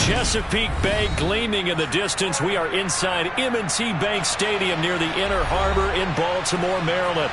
Chesapeake Bay gleaming in the distance. We are inside M&T Bank Stadium near the Inner Harbor in Baltimore, Maryland.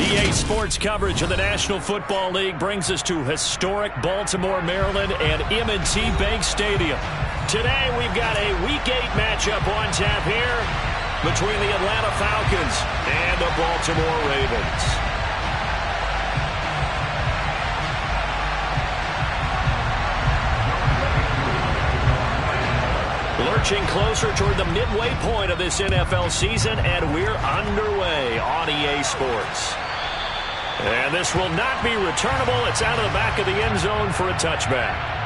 EA Sports coverage of the National Football League brings us to historic Baltimore, Maryland and M&T Bank Stadium. Today we've got a Week 8 matchup on tap here between the Atlanta Falcons and the Baltimore Ravens. Lurching closer toward the midway point of this NFL season, and we're underway on EA Sports. And this will not be returnable. It's out of the back of the end zone for a touchback.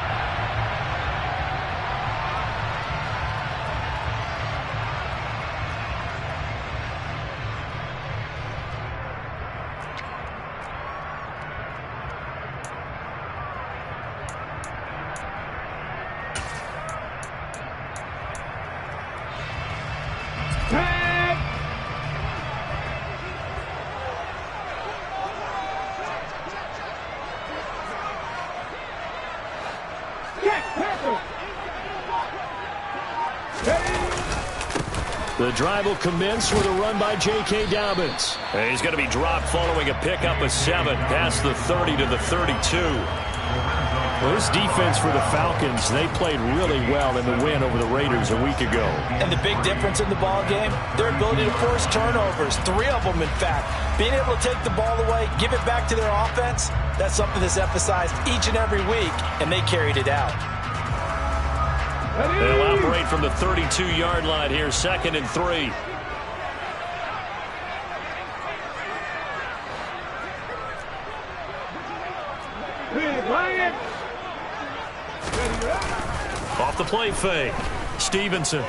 The drive will commence with a run by J.K. Dobbins. And he's going to be dropped following a pickup of 7 past the 30 to the 32. Well, this defense for the Falcons, they played really well in the win over the Raiders a week ago. And the big difference in the ball game, their ability to force turnovers, 3 of them in fact. Being able to take the ball away, give it back to their offense, that's something that's emphasized each and every week, and they carried it out. They'll operate from the 32-yard line here, 2nd and 3. Off the play fake. Stevenson.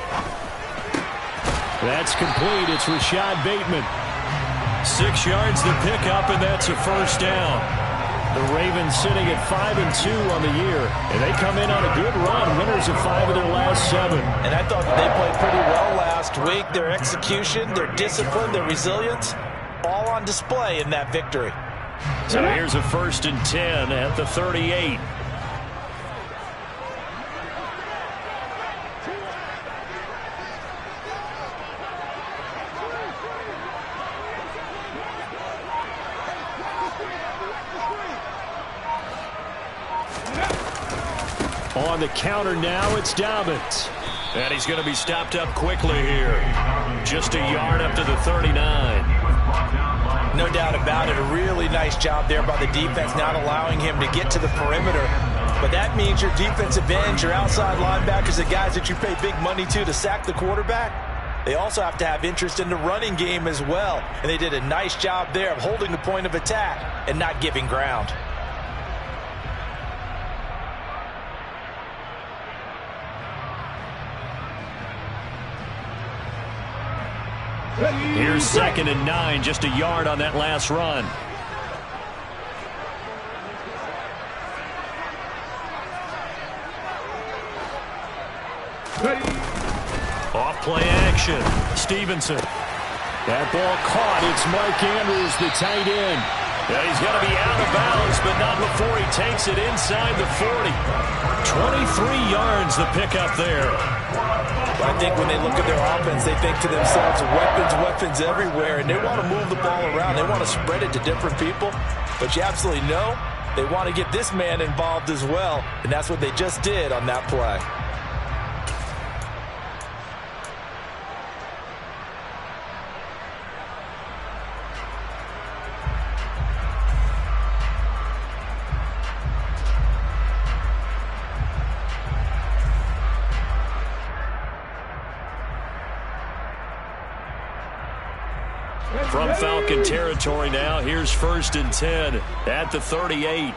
That's complete. It's Rashad Bateman. 6 yards the pickup, and that's a first down. The Ravens sitting at 5-2 on the year, and they come in on a good run, winners of 5 of their last 7. And I thought that they played pretty well last week. Their execution, their discipline, their resilience, all on display in that victory. So here's a 1st and 10 at the 38. On the counter now, it's Dobbins. And he's going to be stopped up quickly here. Just a yard up to the 39. No doubt about it. A really nice job there by the defense, not allowing him to get to the perimeter. But that means your defensive ends, your outside linebackers, the guys that you pay big money to sack the quarterback, they also have to have interest in the running game as well. And they did a nice job there of holding the point of attack and not giving ground. Here's 2nd and 9, just a yard on that last run. Off play action. Stevenson. That ball caught. It's Mark Andrews, the tight end. Yeah, he's going to be out of bounds, but not before he takes it inside the 40. 23 yards the pickup there. I think when they look at their offense, they think to themselves, weapons everywhere, and they want to move the ball around. They want to spread it to different people, but you absolutely know they want to get this man involved as well, and that's what they just did on that play. From Falcon territory now, here's 1st and 10 at the 38.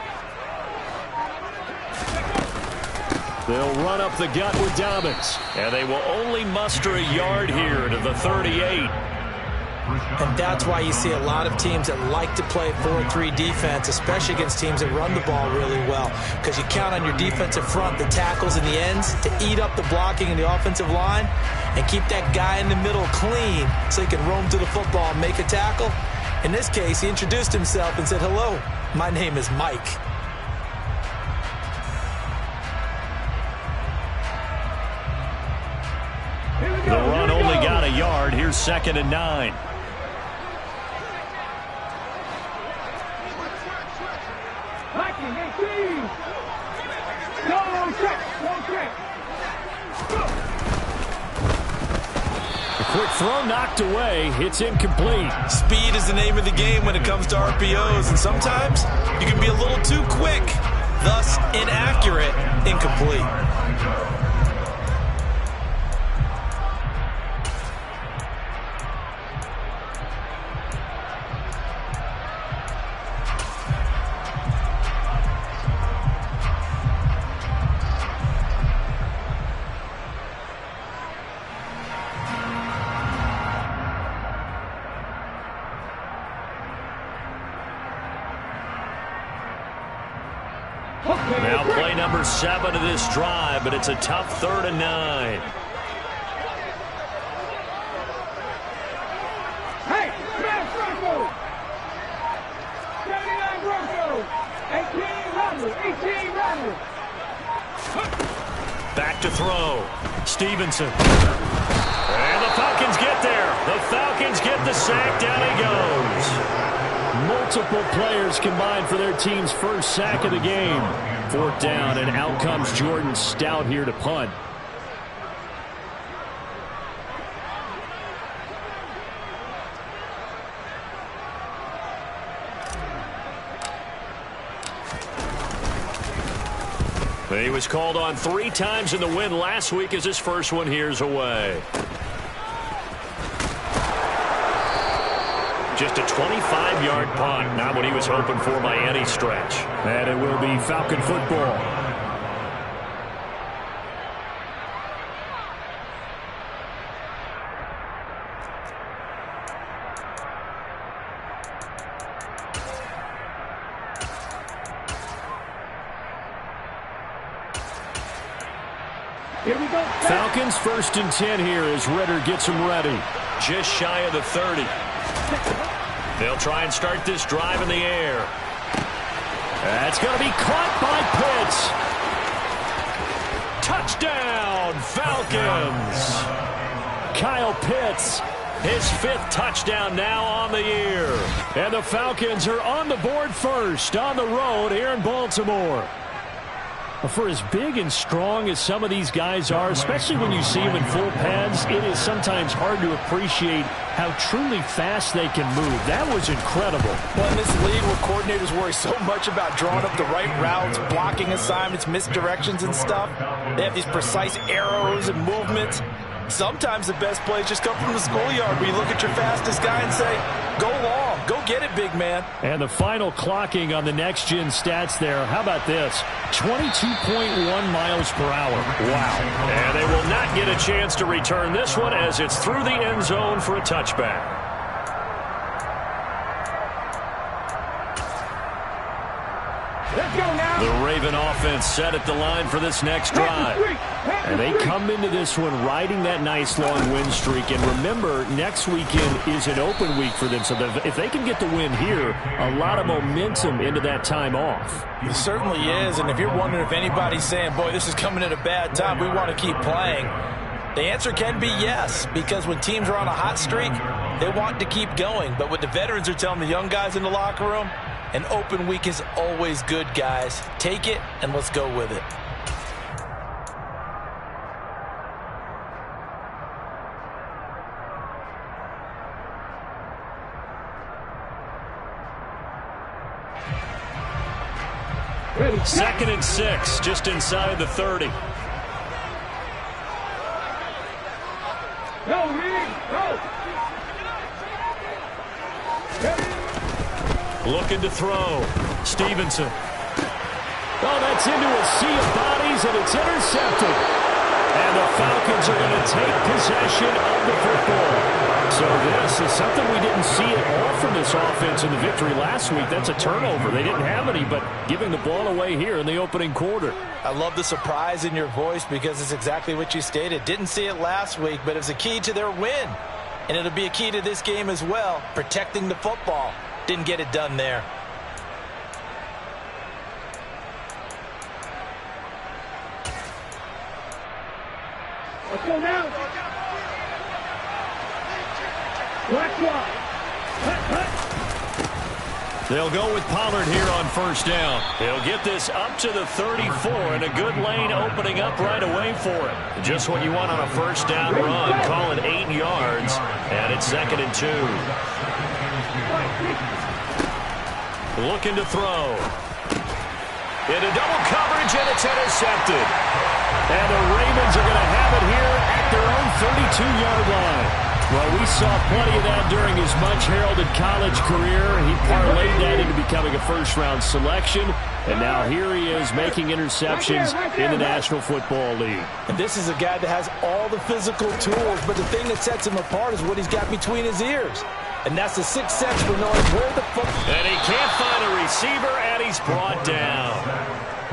They'll run up the gut with Dobbins, and they will only muster a yard here to the 38. And that's why you see a lot of teams that like to play 4-3 defense, especially against teams that run the ball really well, because you count on your defensive front, the tackles and the ends, to eat up the blocking in the offensive line and keep that guy in the middle clean so he can roam to the football and make a tackle. In this case, he introduced himself and said, "Hello, my name is Mike." The run only got a yard. Here's 2nd and 9. Quick throw knocked away. It's incomplete. Speed is the name of the game when it comes to RPOs, and sometimes you can be a little too quick, thus inaccurate, incomplete. Now play number 7 of this drive, but it's a tough 3rd and 9. Hey, smash Bronco! 79 Bronco! 18 Rumble! Back to throw. Stevenson. And the Falcons get there. The Falcons get the sack. Down he goes. Multiple players combined for their team's first sack of the game. 4th down, and out comes Jordan Stout here to punt. He was called on 3 times in the win last week as his first one here's away. Just a 25-yard punt, not what he was hoping for by any stretch. And it will be Falcon football. Here we go. Falcons 1st and 10 here as Ritter gets them ready. Just shy of the 30. They'll try and start this drive in the air. That's going to be caught by Pitts. Touchdown, Falcons. Kyle Pitts, his 5th touchdown now on the year. And the Falcons are on the board first on the road here in Baltimore. For as big and strong as some of these guys are, especially when you see them in full pads, it is sometimes hard to appreciate how truly fast they can move. That was incredible. Well, in this league where coordinators worry so much about drawing up the right routes, blocking assignments, misdirections and stuff, they have these precise arrows and movements. Sometimes the best plays just come from the schoolyard where you look at your fastest guy and say, go long, go get it, big man. And the final clocking on the next-gen stats there, how about this? 22.1 miles per hour. Wow. And they will not get a chance to return this one as it's through the end zone for a touchback. Let's go now. The Raven offense set at the line for this next drive. And they come into this one riding that nice long win streak. And remember, next weekend is an open week for them. So if they can get the win here, a lot of momentum into that time off. It certainly is. And if you're wondering if anybody's saying, boy, this is coming at a bad time, we want to keep playing, the answer can be yes. Because when teams are on a hot streak, they want to keep going. But what the veterans are telling the young guys in the locker room, an open week is always good, guys. Take it, and let's go with it. Ready, 2nd and 6, just inside the 30. go, Reed, go. Ready. Looking to throw. Stevenson. Oh, that's into a sea of bodies, and it's intercepted. And the Falcons are going to take possession of the football. So this is something we didn't see at all from this offense in the victory last week. That's a turnover. They didn't have any, but giving the ball away here in the opening quarter. I love the surprise in your voice because it's exactly what you stated. Didn't see it last week, but it's a key to their win. And it'll be a key to this game as well, protecting the football. Didn't get it done there. Let's go now. Black one. Cut. They'll go with Pollard here on first down. He'll get this up to the 34, and a good lane opening up right away for him. Just what you want on a first down run. Call it 8 yards, and it's 2nd and 2. Looking to throw. Into double coverage, and it's intercepted. And the Ravens are going to have it here at their own 32-yard line. Well, we saw plenty of that during his much-heralded college career. He parlayed that into becoming a first-round selection. And now here he is making interceptions in the National Football League. And this is a guy that has all the physical tools, but the thing that sets him apart is what he's got between his ears. And that's the sixth sense for knowing where the football. And he can't find a receiver, and he's brought down.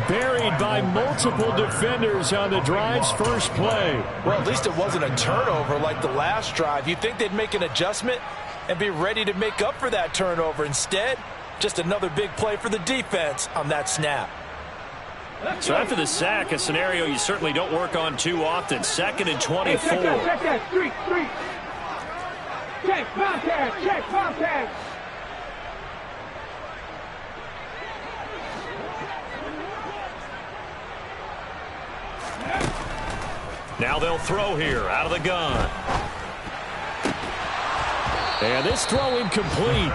Buried by multiple defenders on the drive's first play. Well, at least it wasn't a turnover like the last drive. You'd think they'd make an adjustment and be ready to make up for that turnover. Instead, just another big play for the defense on that snap. So after the sack, a scenario you certainly don't work on too often. 2nd and 24. Check that, street. Check, Bobcat. Now they'll throw here out of the gun. And this throw incomplete.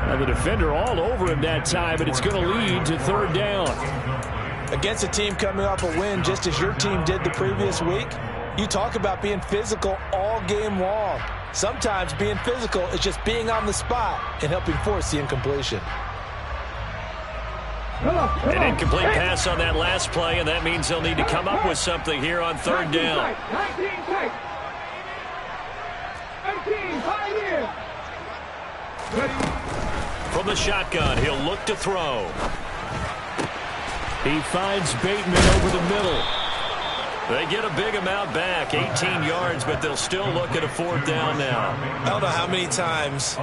And the defender all over him that time, but it's going to lead to 3rd down. Against a team coming off a win just as your team did the previous week, you talk about being physical all game long. Sometimes being physical is just being on the spot and helping force the incompletion. An incomplete pass on that last play, and that means they'll need to come up with something here on 3rd down. 19 tight. 18, pioneer. Ready. From the shotgun, he'll look to throw. He finds Bateman over the middle. They get a big amount back, 18 yards, but they'll still look at a 4th down now. I don't know how many times,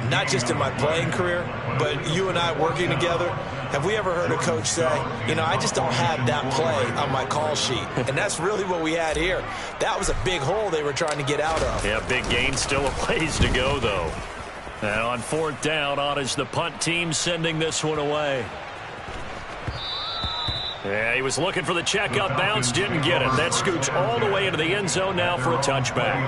not just in my playing career, but you and I working together, have we ever heard a coach say, you know, I just don't have that play on my call sheet. And that's really what we had here. That was a big hole they were trying to get out of. Yeah, big gain, still a ways to go, though. And on 4th down, on is the punt team sending this one away. Yeah, he was looking for the checkup bounce, didn't get it. That scoots all the way into the end zone now for a touchback.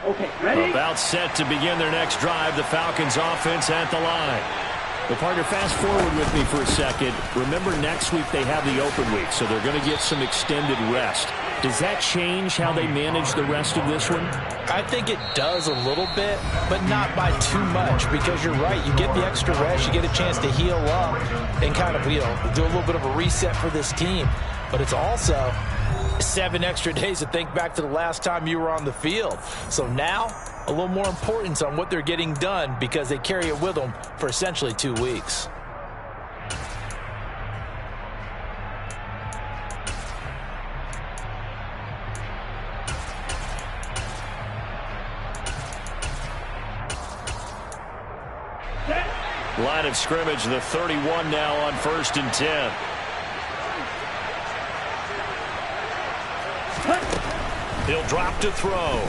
Okay, ready? About set to begin their next drive. The Falcons offense at the line. Well, partner, fast forward with me for a second. Remember, next week they have the open week, so they're going to get some extended rest. Does that change how they manage the rest of this one? I think it does a little bit, but not by too much, because you're right. You get the extra rest, you get a chance to heal up and kind of, do a little bit of a reset for this team. But it's also 7 extra days to think back to the last time you were on the field. So now, a little more importance on what they're getting done because they carry it with them for essentially 2 weeks. Line of scrimmage, the 31 now on 1st and 10. He'll drop to throw.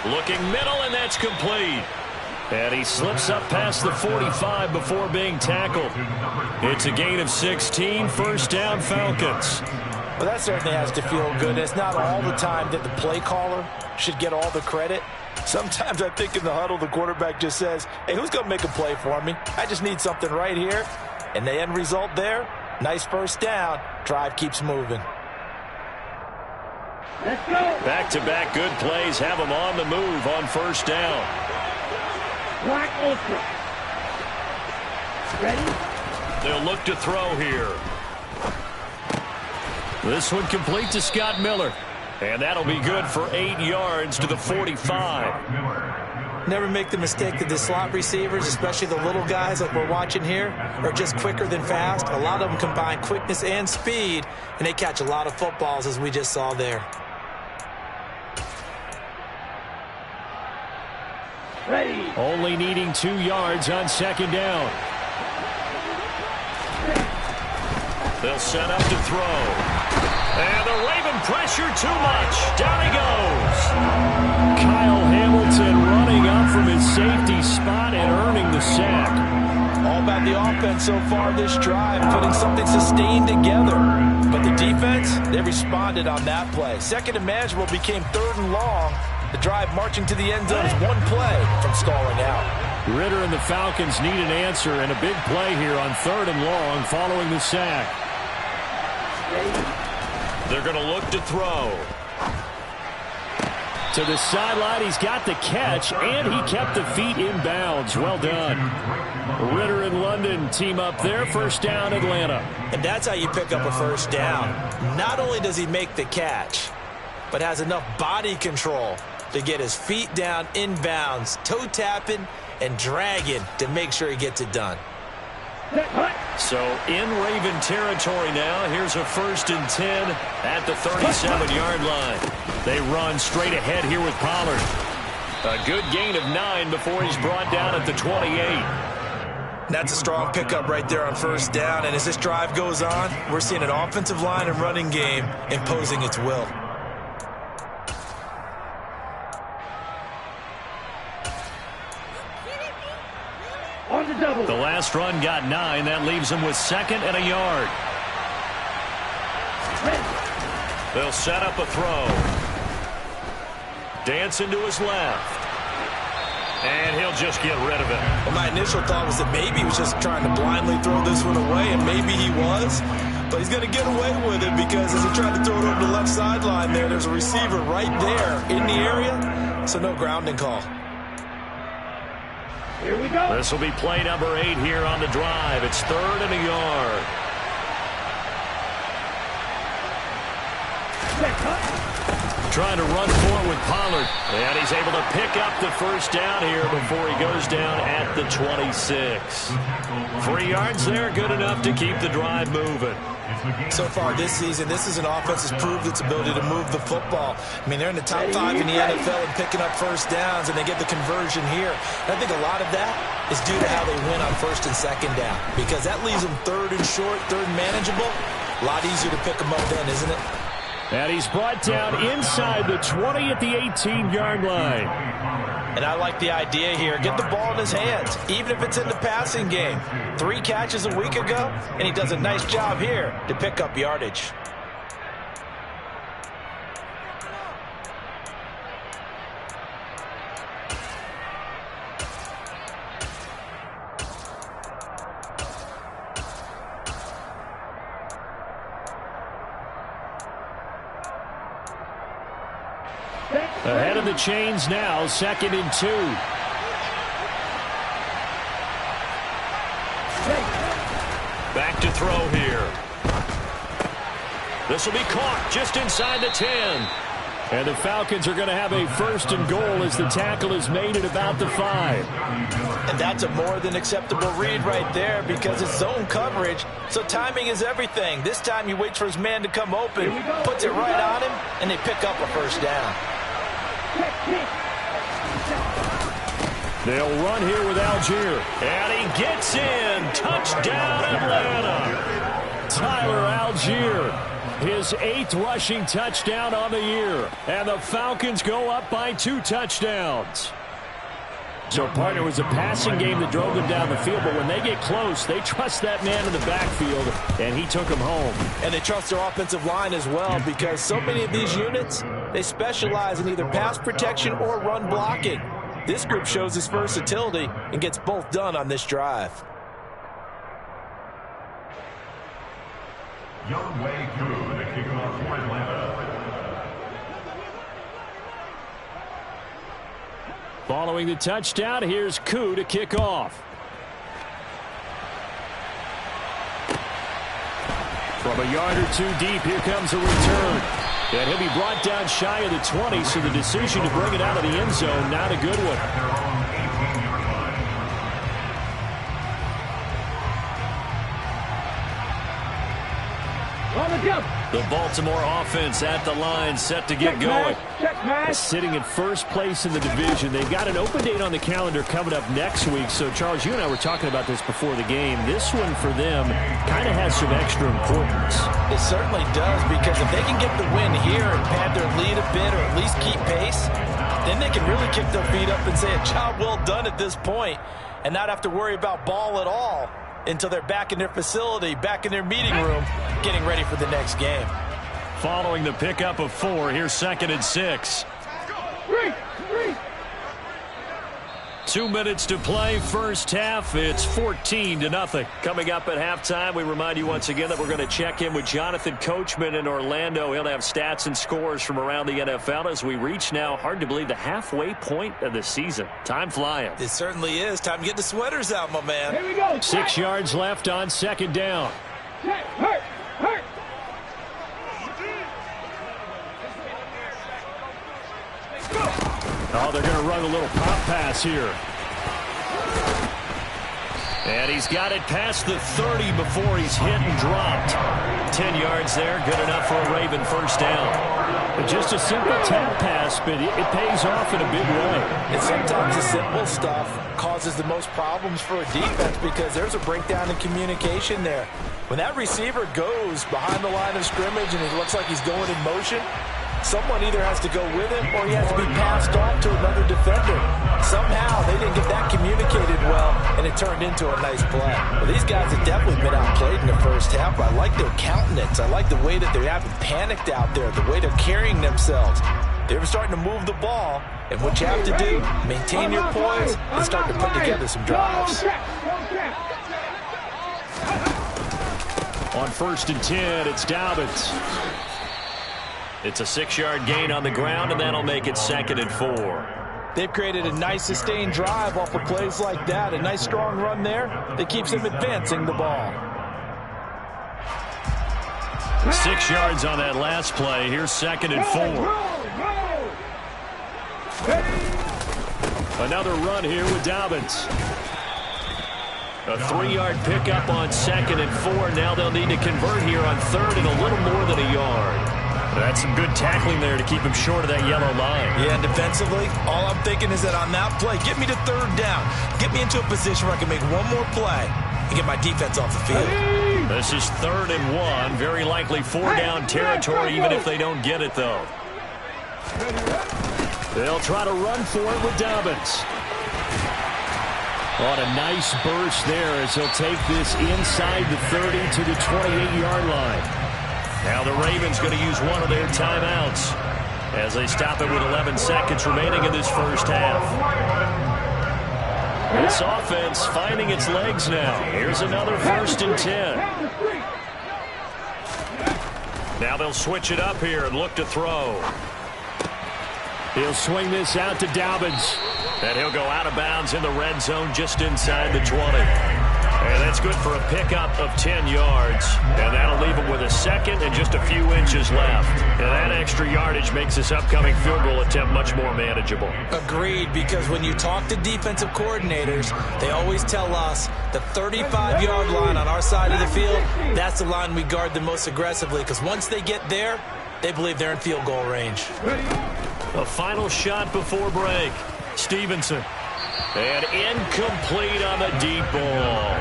Looking middle, and that's complete. And he slips up past the 45 before being tackled. It's a gain of 16, first down Falcons. Well, that certainly has to feel good. It's not all the time that the play caller should get all the credit. Sometimes I think in the huddle, the quarterback just says, hey, who's going to make a play for me? I just need something right here. And the end result there, nice first down. Drive keeps moving. Let's go. Back-to-back good plays have them on the move on first down. Black ultra. Ready? They'll look to throw here. This one complete to Scott Miller. And that'll be good for 8 yards to the 45. Never make the mistake that the slot receivers, especially the little guys like we're watching here, are just quicker than fast. A lot of them combine quickness and speed, and they catch a lot of footballs, as we just saw there. Ready. Only needing 2 yards on second down. They'll set up to throw. And the Raven pressure too much. Down he goes. Kyle Hamilton running up from his safety spot and earning the sack. All about the offense so far this drive, putting something sustained together. But the defense, they responded on that play. Second and manageable became 3rd and long. The drive marching to the end zone is one play from stalling out. Ritter and the Falcons need an answer and a big play here on 3rd and long following the sack. They're going to look to throw. To the sideline, he's got the catch, and he kept the feet in bounds. Well done. Ritter and London team up there. First down, Atlanta. And that's how you pick up a first down. Not only does he make the catch, but has enough body control to get his feet down in bounds, toe tapping and dragging to make sure he gets it done. So in Raven territory now. Here's a 1st and 10 at the 37-yard line. They run straight ahead here with Pollard. A good gain of 9 before he's brought down at the 28. That's a strong pickup right there on first down. And as this drive goes on, we're seeing an offensive line and running game imposing its will. On the double. The last run got 9. That leaves him with 2nd and a yard. They'll set up a throw. Dancing to his left. And he'll just get rid of it. Well, my initial thought was that maybe he was just trying to blindly throw this one away, and maybe he was. But he's going to get away with it because as he tried to throw it over the left sideline there's a receiver right there in the area, so no grounding call. Here we go. This will be play number 8 here on the drive. It's 3rd and a yard. Trying to run forward with Pollard. And he's able to pick up the first down here before he goes down at the 26. 3 yards there, good enough to keep the drive moving. So far this season, this is an offense that's proved its ability to move the football. I mean, they're in the top 5 in the NFL in picking up first downs, and they get the conversion here. And I think a lot of that is due to how they win on first and second down, because that leaves them third and short, third and manageable. A lot easier to pick them up then, isn't it? And he's brought down inside the 20 at the 18-yard line. And I like the idea here. Get the ball in his hands, even if it's in the passing game. 3 catches a week ago, and he does a nice job here to pick up yardage. Ahead of the chains now, 2nd and 2. Back to throw here. This will be caught just inside the 10. And the Falcons are going to have a 1st and goal as the tackle is made at about the 5. And that's a more than acceptable read right there because it's zone coverage, so timing is everything. This time he waits for his man to come open, puts it right on him, and they pick up a 1st down. They'll run here with Algier. And he gets in. Touchdown, Atlanta. Tyler Algier, his 8th rushing touchdown on the year. And the Falcons go up by 2 touchdowns. So, partner, it was a passing game that drove them down the field, but when they get close, they trust that man in the backfield, and he took them home. And they trust their offensive line as well because so many of these units, they specialize in either pass protection or run blocking. This group shows its versatility and gets both done on this drive. Young Way Crew, the kickoff for Atlanta. Following the touchdown, here's Koo to kick off. From a yard or 2 deep, here comes a return. And he'll be brought down shy of the 20, so the decision to bring it out of the end zone, not a good one. The Baltimore offense at the line, set to get going. Sitting in first place in the division. They've got an open date on the calendar coming up next week. So, Charles, you and I were talking about this before the game. This one for them kind of has some extra importance. It certainly does, because if they can get the win here and pad their lead a bit or at least keep pace, then they can really kick their feet up and say a job well done at this point and not have to worry about ball at all until they're back in their facility, back in their meeting room, getting ready for the next game. Following the pickup of 4, here's 2nd and 6. 2 minutes to play, first half. It's 14-0. Coming up at halftime, we remind you once again that we're going to check in with Jonathan Coachman in Orlando. He'll have stats and scores from around the NFL as we reach now, hard to believe, the halfway point of the season. Time flying. It certainly is. Time to get the sweaters out, my man. Here we go. 6 yards left on 2nd down. Hurt. Oh, they're going to run a little pop pass here. And he's got it past the 30 before he's hit and dropped. 10 yards there, good enough for a Raven 1st down. Just a simple tap pass, but it pays off in a big way. And sometimes the simple stuff causes the most problems for a defense because there's a breakdown in communication there. When that receiver goes behind the line of scrimmage and it looks like he's going in motion, someone either has to go with him or he has to be passed off to another defender. Somehow they didn't get that communicated well, and it turned into a nice play. Well, these guys have definitely been outplayed in the first half, but I like their countenance. I like the way that they haven't panicked out there, the way they're carrying themselves. They're starting to move the ball, and what you have to do, maintain your poise and start to put together some drives. On 1st and 10, it's Dobbins. It's a 6-yard gain on the ground, and that'll make it 2nd and 4. They've created a nice sustained drive off of plays like that. A nice strong run there that keeps them advancing the ball. 6 yards on that last play. Here's 2nd and 4. Another run here with Dobbins. A 3-yard pickup on 2nd and 4. Now they'll need to convert here on 3rd and a little more than a yard. That's some good tackling there to keep him short of that yellow line. Yeah, and defensively, all I'm thinking is that on that play, get me to 3rd down. Get me into a position where I can make one more play and get my defense off the field. This is 3rd and 1. Very likely 4-down territory, even if they don't get it, though. They'll try to run for it with Dobbins. On a nice burst there as he'll take this inside the 30 to the 28-yard line. Now the Ravens going to use one of their timeouts as they stop it with 11 seconds remaining in this first half. This offense finding its legs now. Here's another 1st and 10. Now they'll switch it up here and look to throw. He'll swing this out to Dobbins. And he'll go out of bounds in the red zone just inside the 20. And that's good for a pickup of 10 yards. And that'll leave him with a 2nd and just a few inches left. And that extra yardage makes this upcoming field goal attempt much more manageable. Agreed, because when you talk to defensive coordinators, they always tell us the 35-yard line on our side of the field, that's the line we guard the most aggressively, because once they get there, they believe they're in field goal range. A final shot before break. Stevenson. And incomplete on the deep ball.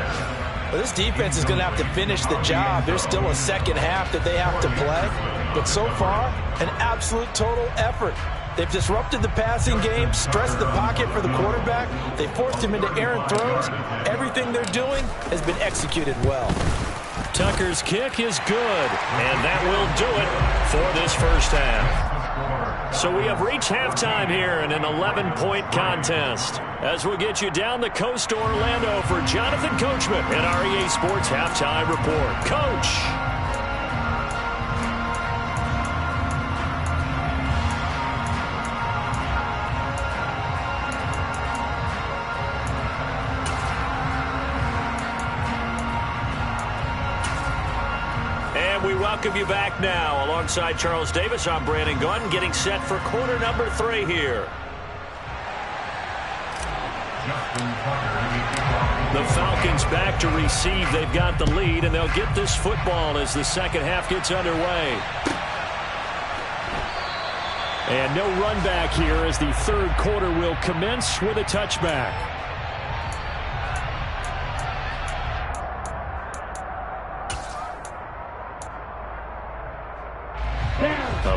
Well, this defense is going to have to finish the job. There's still a second half that they have to play. But so far, an absolute total effort. They've disrupted the passing game, stressed the pocket for the quarterback. They forced him into errant throws. Everything they're doing has been executed well. Tucker's kick is good. And that will do it for this first half. So we have reached halftime here in an 11-point contest. As we'll get you down the coast to Orlando for Jonathan Coachman and our EA Sports Halftime Report. Coach. We welcome you back now. Alongside Charles Davis, I'm Brandon Gunn, getting set for quarter number 3 here. The Falcons back to receive. They've got the lead, and they'll get this football as the second half gets underway. And no run back here as the third quarter will commence with a touchback.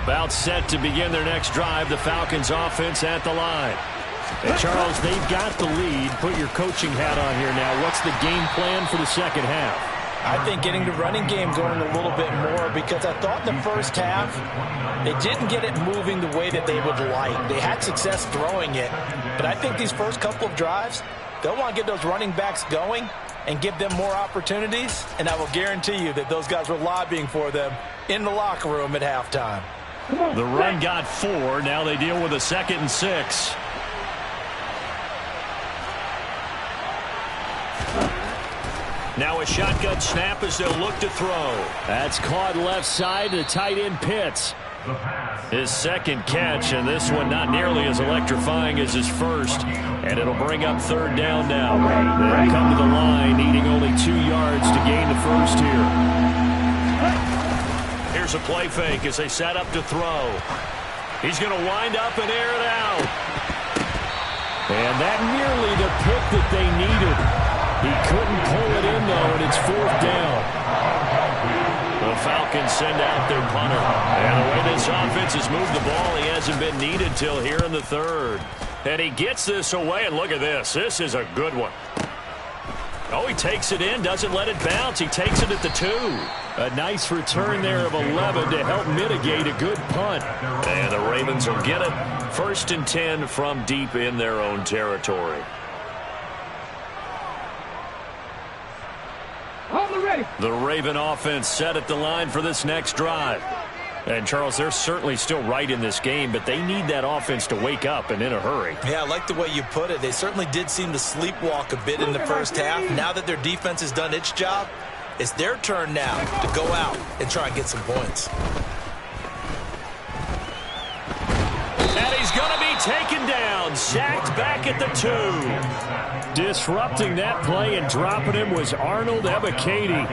About set to begin their next drive, the Falcons offense at the line. And Charles, they've got the lead. Put your coaching hat on here now. What's the game plan for the second half? I think getting the running game going a little bit more, because I thought in the first half they didn't get it moving the way that they would like. They had success throwing it, but I think these first couple of drives, they'll want to get those running backs going and give them more opportunities, and I will guarantee you that those guys were lobbying for them in the locker room at halftime. The run got 4. Now they deal with a 2nd and 6. Now a shotgun snap as they'll look to throw. That's caught left side to tight end Pitts. His second catch, and this one not nearly as electrifying as his first. And it'll bring up 3rd down now. They'll come to the line, needing only 2 yards to gain the first here. Here's a play fake as they set up to throw. He's going to wind up and air it out. And that nearly the pick that they needed. He couldn't pull it in, though, and it's 4th down. The Falcons send out their punter. And the way this offense has moved the ball, he hasn't been needed till here in the 3rd. And he gets this away, and look at this. This is a good one. Oh, he takes it in, doesn't let it bounce. He takes it at the 2. A nice return there of 11 to help mitigate a good punt. And the Ravens will get it. 1st and 10 from deep in their own territory. The Raven offense set at the line for this next drive. And, Charles, they're certainly still right in this game, but they need that offense to wake up and in a hurry. Yeah, I like the way you put it. They certainly did seem to sleepwalk a bit in the first half. Now that their defense has done its job, it's their turn now to go out and try and get some points. And he's going to be taken down. down, sacked back at the 2. Disrupting that play and dropping him was Arnold Ebiketie.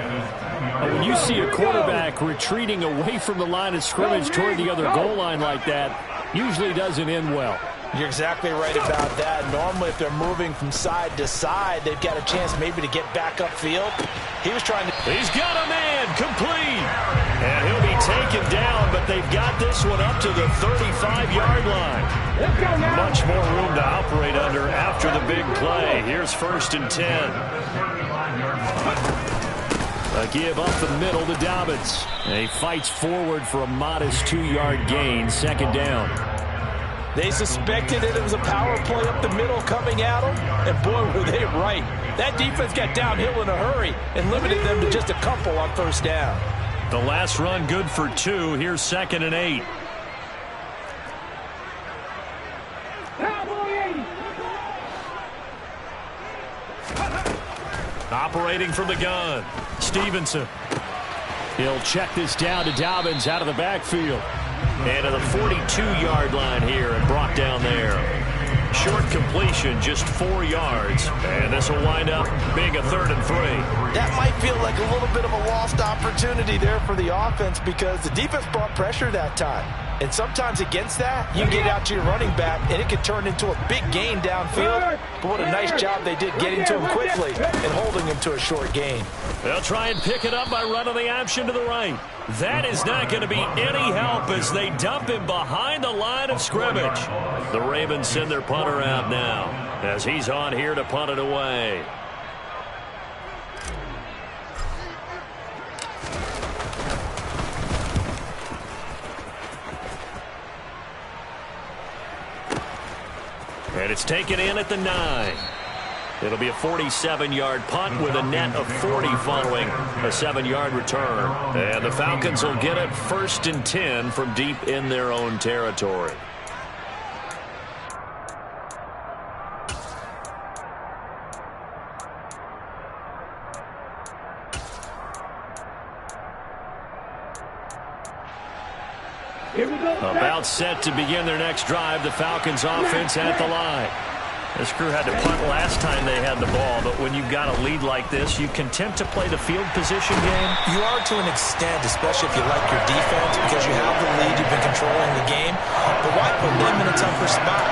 When you see a quarterback retreating away from the line of scrimmage toward the other goal line like that, usually doesn't end well. You're exactly right about that. Normally, if they're moving from side to side, they've got a chance maybe to get back upfield. He was trying to... He's got a man, complete. And he'll be taken down, but they've got this one up to the 35-yard line. Much more room to operate under after the big play. Here's 1st and 10. A give up the middle to Dobbins. And he fights forward for a modest 2-yard gain, 2nd down. They suspected it was a power play up the middle coming at them, and boy, were they right. That defense got downhill in a hurry and limited them to just a couple on 1st down. The last run good for 2. Here's 2nd and 8. Operating from the gun, Stevenson. He'll check this down to Dobbins out of the backfield. And to the 42-yard line here and brought down there. Short completion, just 4 yards. And this will wind up being a 3rd and 3. That might feel like a little bit of a lost opportunity there for the offense because the defense brought pressure that time. And sometimes against that, you get out to your running back, and it can turn into a big gain downfield. But what a nice job they did getting to him quickly and holding him to a short gain. They'll try and pick it up by running the option to the right. That is not going to be any help as they dump him behind the line of scrimmage. The Ravens send their punter out now as he's on here to punt it away. And it's taken in at the 9. It'll be a 47-yard punt with a net of 40 following a 7-yard return. And the Falcons will get it 1st and 10 from deep in their own territory. About set to begin their next drive. The Falcons offense at the line. This crew had to punt last time they had the ball, but when you've got a lead like this, you can tempt to play the field position game. You are to an extent, especially if you like your defense, because you have the lead, you've been controlling the game. But why put them in a tougher spot?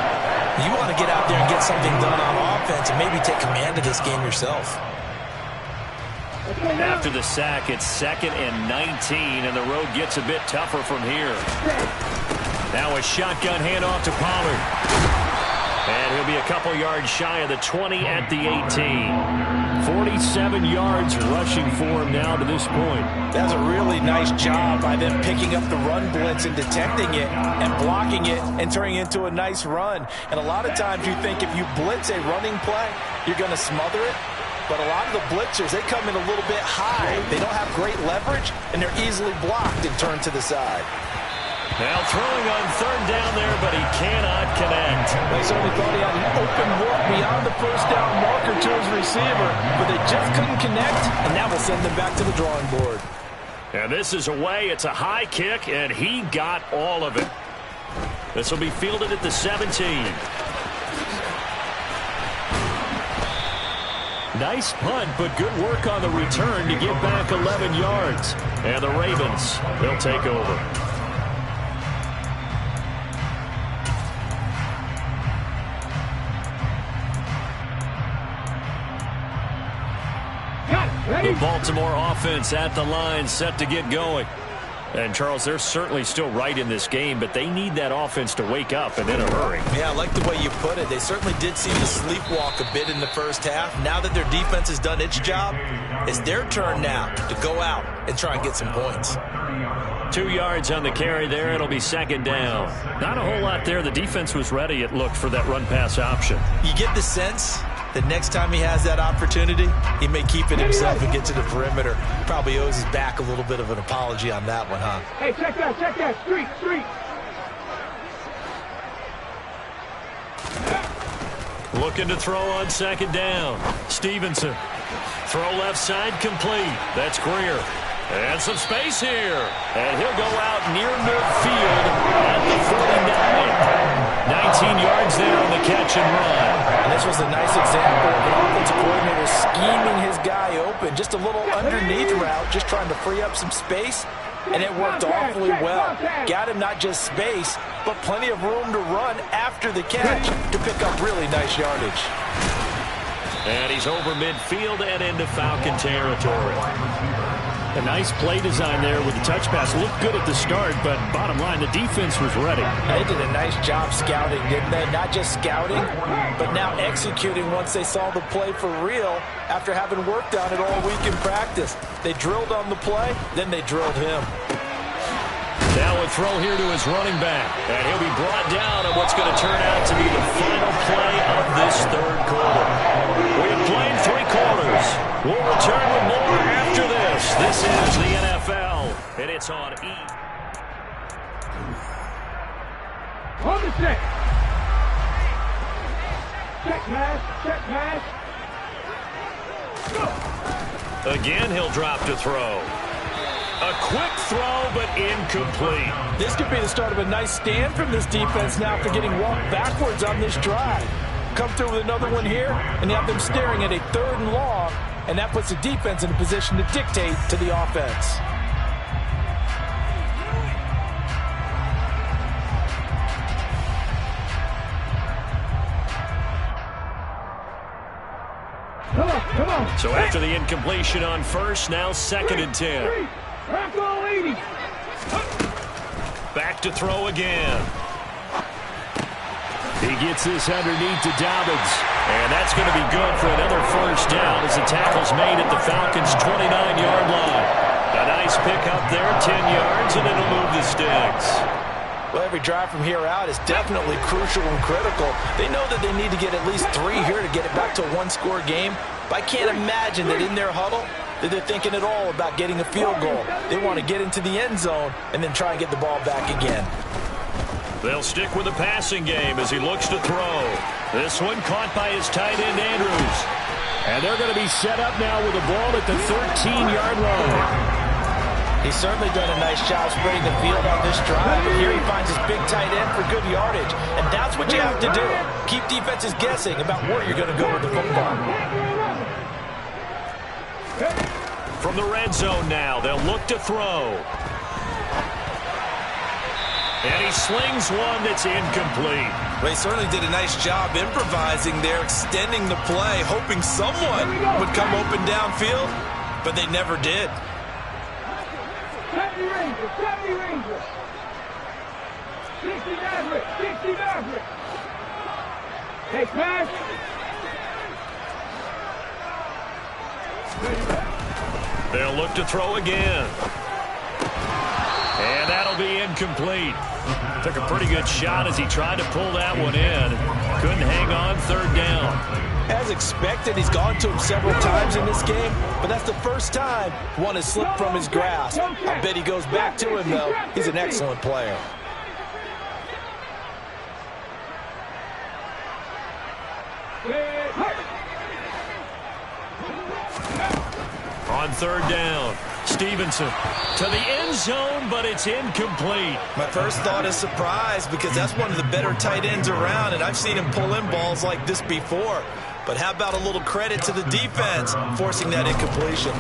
You want to get out there and get something done on offense and maybe take command of this game yourself. After the sack, it's 2nd and 19, and the road gets a bit tougher from here. Now a shotgun handoff to Pollard. And he'll be a couple yards shy of the 20 at the 18. 47 yards rushing for him now to this point. That's a really nice job by them picking up the run blitz and detecting it and blocking it and turning it into a nice run. And a lot of times you think if you blitz a running play, you're going to smother it. But a lot of the blitzers, they come in a little bit high. They don't have great leverage, and they're easily blocked and turned to the side. Now throwing on 3rd down there, but he cannot connect. They certainly thought he had an open look beyond the 1st down marker to his receiver, but they just couldn't connect, and that will send them back to the drawing board. And this is away. It's a high kick, and he got all of it. This will be fielded at the 17. Nice punt, but good work on the return to get back 11 yards. And the Ravens, they'll take over. The Baltimore offense at the line, set to get going. And, Charles, they're certainly still right in this game, but they need that offense to wake up and in a hurry. Yeah, I like the way you put it. They certainly did seem to sleepwalk a bit in the 1st half. Now that their defense has done its job, it's their turn now to go out and try and get some points. 2 yards on the carry there. It'll be 2nd down. Not a whole lot there. The defense was ready, it looked, for that run-pass option. You get the sense that next time he has that opportunity, he may keep it himself and get to the perimeter. Probably owes his back a little bit of an apology on that one, huh? Hey, check that, street. Looking to throw on 2nd down. Stevenson. Throw left side complete. That's Greer. And some space here. And he'll go out near midfield at the 49. 19 yards there on the catch was a nice example of an offensive coordinator scheming his guy open. Just a little underneath route, just trying to free up some space, and it worked awfully well. Got him not just space, but plenty of room to run after the catch to pick up really nice yardage. And he's over midfield and into Falcon territory. A nice play design there with the touch pass. Looked good at the start, but bottom line, the defense was ready. They did a nice job scouting, didn't they? Not just scouting, but now executing once they saw the play for real after having worked on it all week in practice. They drilled on the play, then they drilled him. Now a throw here to his running back. And he'll be brought down on what's going to turn out to be the final play of this third quarter. We have played 3 quarters. We'll return with more after this. This is the NFL, and it's on E. On the check. Check pass. Check pass. Again, he'll drop to throw. A quick throw, but incomplete. This could be the start of a nice stand from this defense now for getting walked backwards on this drive. Come through with another one here, and you have them staring at a 3rd and long, and that puts the defense in a position to dictate to the offense. Come on. So after the incompletion on first, now 2nd and 10. Back all 80. Back to throw again. He gets this underneath to Dobbins. And that's going to be good for another first down as the tackle's made at the Falcons' 29-yard line. A nice pick up there, 10 yards, and it'll move the sticks. Well, every drive from here out is definitely crucial and critical. They know that they need to get at least 3 here to get it back to a 1-score game. But I can't imagine that in their huddle that they're thinking at all about getting a field goal. They want to get into the end zone and then try and get the ball back again. They'll stick with the passing game as he looks to throw. This one caught by his tight end, Andrews. And they're going to be set up now with the ball at the 13-yard line. He's certainly done a nice job spreading the field on this drive. And here he finds his big tight end for good yardage. And that's what you have to do. Keep defenses guessing about where you're going to go with the football. From the red zone now, they'll look to throw. And he slings one that's incomplete. Well, he certainly did a nice job improvising there, extending the play, hoping someone would come open downfield, but they never did. 70 Ranger. 60 Maverick. Hey, pass. They'll look to throw again. And that'll be incomplete. Took a pretty good shot as he tried to pull that one in. Couldn't hang on, 3rd down. As expected, he's gone to him several times in this game, but that's the first time one has slipped from his grasp. I bet he goes back to him, though. He's an excellent player. On 3rd down, Stevenson to the end zone, but it's incomplete. My first thought is surprise because that's one of the better tight ends around, and I've seen him pull in balls like this before. But how about a little credit to the defense forcing that incompletion?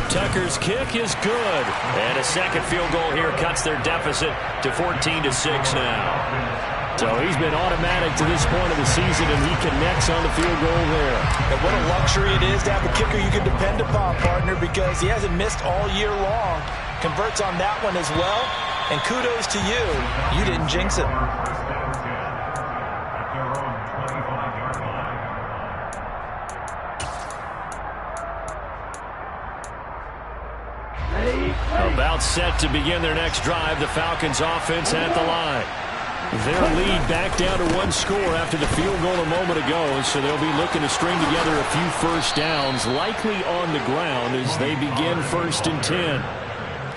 Tucker's kick is good. And a second field goal here cuts their deficit to 14-6 now. So he's been automatic to this point of the season, and he connects on the field goal there. And what a luxury it is to have a kicker you can depend upon, partner, because he hasn't missed all year long. Converts on that one as well. And kudos to you. You didn't jinx it. About set to begin their next drive, the Falcons offense at the line. Their lead back down to 1 score after the field goal a moment ago, so they'll be looking to string together a few first downs, likely on the ground as they begin 1st and 10.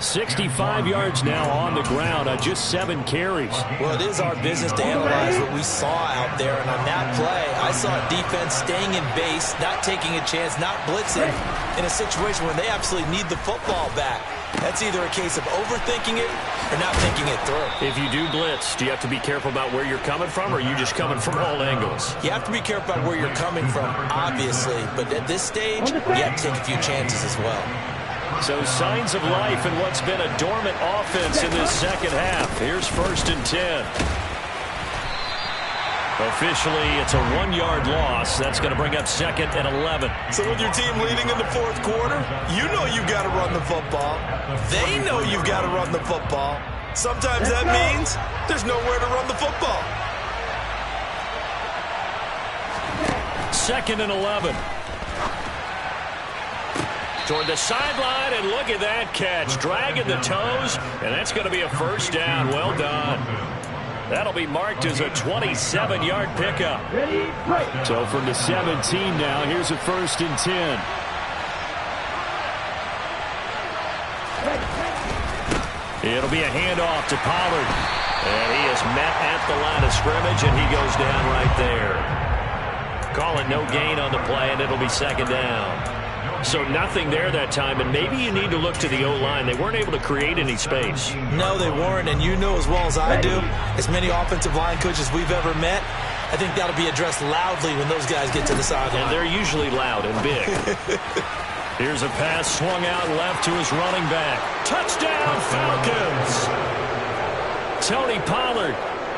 65 yards now on the ground on just 7 carries. Well, it is our business to analyze what we saw out there, and on that play, I saw defense staying in base, not taking a chance, not blitzing in a situation where they absolutely need the football back. That's either a case of overthinking it or not thinking it through. If you do blitz, do you have to be careful about where you're coming from, or are you just coming from all angles? You have to be careful about where you're coming from, obviously, but at this stage, you have to take a few chances as well. So signs of life in what's been a dormant offense in this second half. Here's 1st and 10. Officially, it's a 1-yard loss. That's going to bring up 2nd and 11. So with your team leading in the 4th quarter, you know you've got to run the football. They know you've got to run the football. Sometimes that means there's nowhere to run the football. 2nd and 11. Toward the sideline, and look at that catch. Dragging the toes, and that's going to be a 1st down. Well done. That'll be marked as a 27-yard pickup. So from the 17 now, here's a 1st and 10. It'll be a handoff to Pollard. And he is met at the line of scrimmage, and he goes down right there. Calling no gain on the play, and it'll be 2nd down. So nothing there that time, and maybe you need to look to the O-line. They weren't able to create any space. No, they weren't, and you know as well as I do, as many offensive line coaches we've ever met, I think that'll be addressed loudly when those guys get to the sideline. And they're usually loud and big. Here's a pass swung out left to his running back. Touchdown, Falcons! Tony Pollard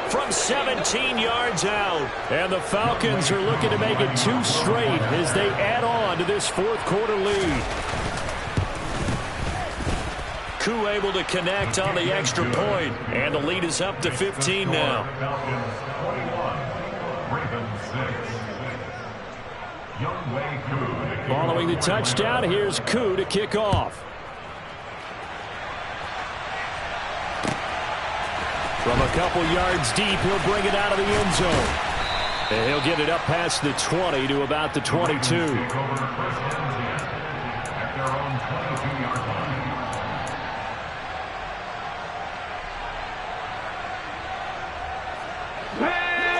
from 17 yards out. And the Falcons are looking to make it 2 straight as they add on to this 4th quarter lead. Koo able to connect on the extra point, and the lead is up to 15 now. Following the touchdown, here's Koo to kick off. From a couple yards deep, he'll bring it out of the end zone. And he'll get it up past the 20 to about the 22.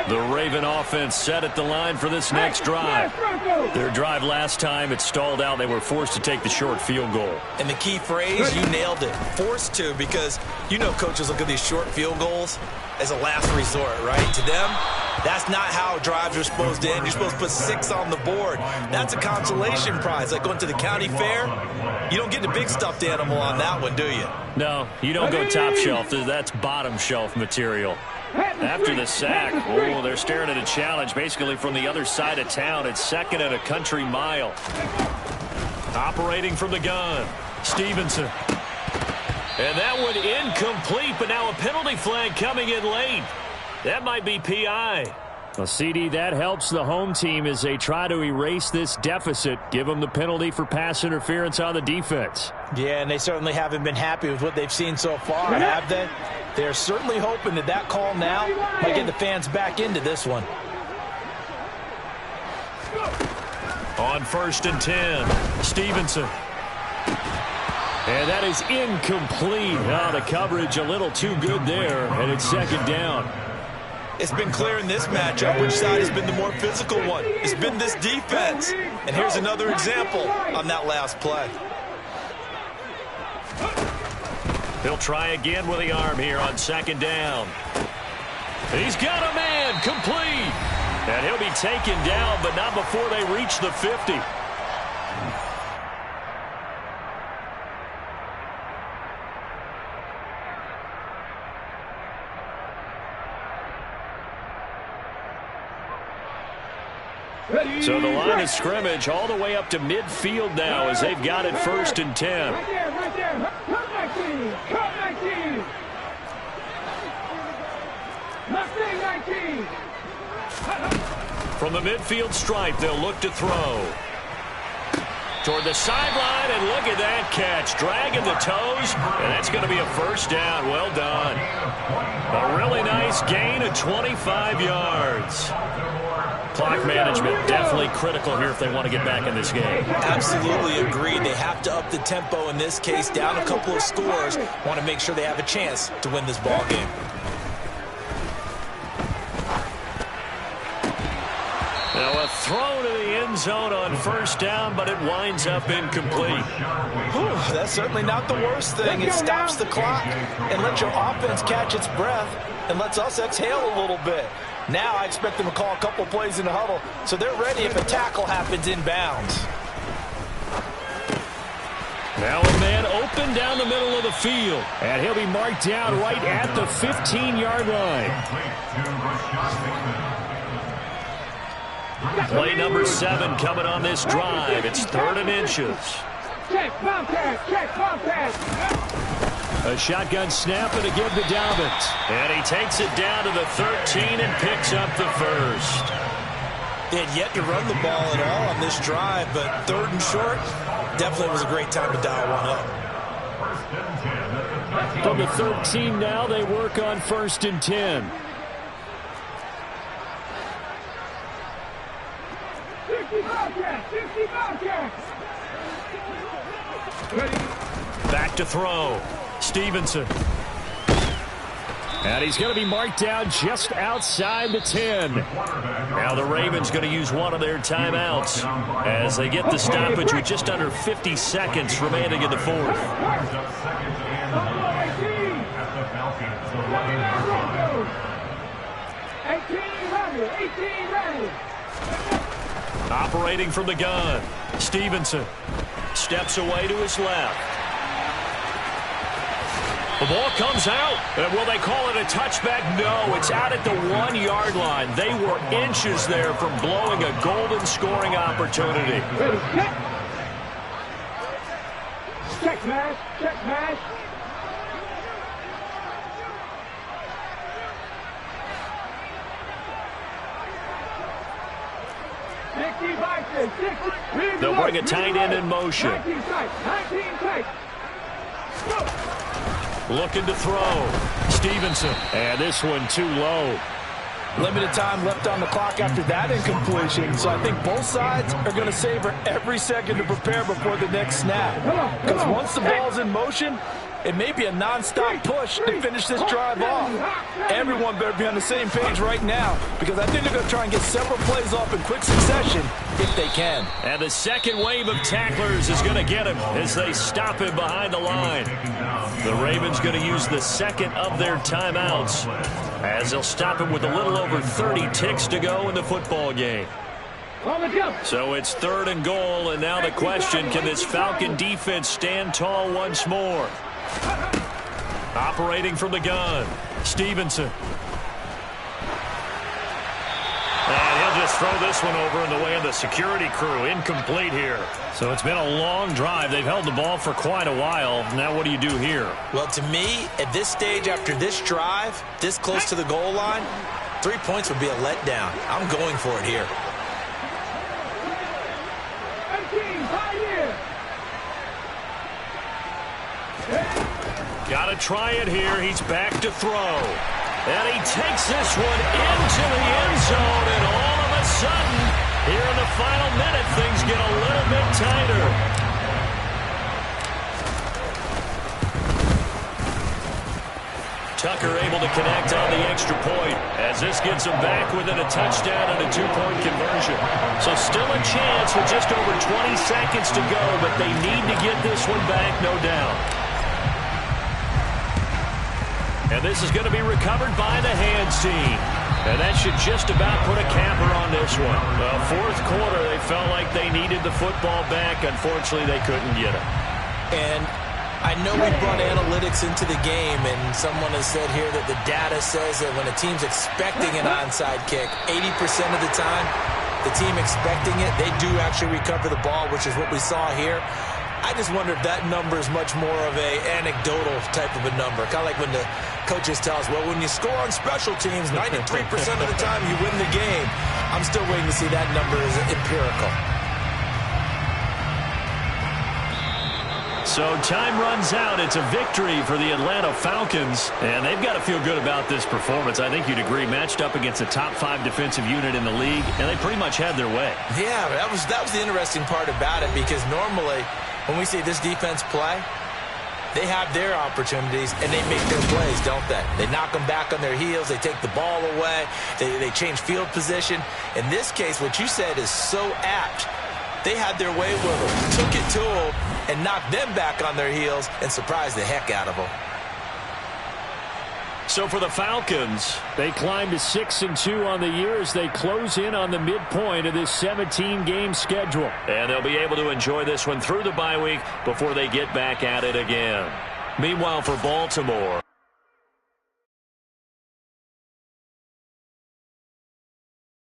The Raven offense set at the line for this next drive. Their drive last time, it stalled out. They were forced to take the short field goal. And the key phrase, you nailed it. Forced to, because you know coaches look at these short field goals as a last resort, right? To them, that's not how drives are supposed to end. You're supposed to put 6 on the board. That's a consolation prize. Like going to the county fair, you don't get the big stuffed animal on that one, do you? No, you don't go top shelf. That's bottom shelf material. After the sack, oh, they're staring at a challenge basically from the other side of town. It's 2nd and a country mile. Operating from the gun, Stevenson. And that one incomplete, but now a penalty flag coming in late. That might be PI. Well, CD, that helps the home team as they try to erase this deficit. Give them the penalty for pass interference on the defense. Yeah, and they certainly haven't been happy with what they've seen so far, have they? They're certainly hoping that that call now might get the fans back into this one. On 1st and 10, Stevenson. And that is incomplete. Oh, the coverage a little too good there, and it's 2nd down. It's been clear in this matchup which side has been the more physical one. It's been this defense. And here's another example on that last play. He'll try again with the arm here on 2nd down. He's got a man, complete. And he'll be taken down, but not before they reach the 50. So the line of scrimmage all the way up to midfield now as they've got it 1st and 10. Right there, right there. Come 19. Come 19. Mustang 19. From the midfield stripe, they'll look to throw. Toward the sideline, and look at that catch. Dragging the toes, and that's going to be a 1st down. Well done. A really nice gain of 25 yards. Clock management definitely critical here if they want to get back in this game. Absolutely agreed. They have to up the tempo in this case. Down a couple of scores. Want to make sure they have a chance to win this ball game. Now a throw to the end zone on first down, but it winds up incomplete. That's certainly not the worst thing. It stops the clock and lets your offense catch its breath and lets us exhale a little bit. Now I expect them to call a couple plays in the huddle so they're ready if a tackle happens inbounds. Now a man open down the middle of the field. And he'll be marked down right at the 15-yard line. Play number 7 coming on this drive. It's 3rd and inches. Check, contact, check, contact. A shotgun snap and a give to Dobbins. And he takes it down to the 13 and picks up the first. They had yet to run the ball at all on this drive, but 3rd and short definitely was a great time to dial one up. From the 13 now, they work on 1st and 10. 60 Bobcats. Ready? Back to throw. Stevenson. And he's going to be marked down just outside the 10. Now the Ravens going to use one of their timeouts as they get the stoppage with just under 50 seconds remaining in the 4th. Operating from the gun. Stevenson steps away to his left. The ball comes out. And will they call it a touchback? No, it's out at the 1-yard line. They were inches there from blowing a golden scoring opportunity. Check mash, check mash. They'll bring a tight end in motion. 19 tight. Looking to throw. Stevenson. And this one too low. Limited time left on the clock after that incompletion, so I think both sides are going to savor every second to prepare before the next snap. Because once the ball's in motion, it may be a non-stop push to finish this drive off. Everyone better be on the same page right now, because I think they're going to try and get several plays off in quick succession if they can. And the second wave of tacklers is going to get him as they stop him behind the line. The Ravens going to use the second of their timeouts as they'll stop him with a little over 30 ticks to go in the football game. So it's 3rd and goal, and now the question, can this Falcon defense stand tall once more? Operating from the gun, Stevenson. And he'll just throw this one over in the way of the security crew. Incomplete here. So it's been a long drive. They've held the ball for quite a while. Now what do you do here? Well, to me, at this stage after this drive, this close to the goal line, 3 points would be a letdown. I'm going for it here. Got to try it here. He's back to throw. And he takes this one into the end zone. And all of a sudden, here in the final minute, things get a little bit tighter. Tucker able to connect on the extra point as this gets him back within a touchdown and a 2-point conversion. So still a chance with just over 20 seconds to go, but they need to get this one back, no doubt. And this is going to be recovered by the hands team. And that should just about put a capper on this one. Well, 4th quarter, they felt like they needed the football back. Unfortunately, they couldn't get it. And I know we brought analytics into the game, and someone has said here that the data says that when a team's expecting an onside kick, 80% of the time, the team expecting it, they do actually recover the ball, which is what we saw here. I just wonder if that number is much more of a anecdotal type of a number. Kind of like when the coaches tell us, well, when you score on special teams, 93% of the time you win the game. I'm still waiting to see that number as empirical. So time runs out. It's a victory for the Atlanta Falcons, and they've got to feel good about this performance. I think you'd agree, matched up against a top 5 defensive unit in the league, and they pretty much had their way. Yeah, that was the interesting part about it, because normally when we see this defense play, they have their opportunities, and they make their plays, don't they? They knock them back on their heels. They take the ball away. They change field position. In this case, what you said is so apt. They had their way with them, took it to them, and knocked them back on their heels and surprised the heck out of them. So for the Falcons, they climb to 6-2 on the year as they close in on the midpoint of this 17-game schedule. and they'll be able to enjoy this one through the bye week before they get back at it again. Meanwhile, for Baltimore,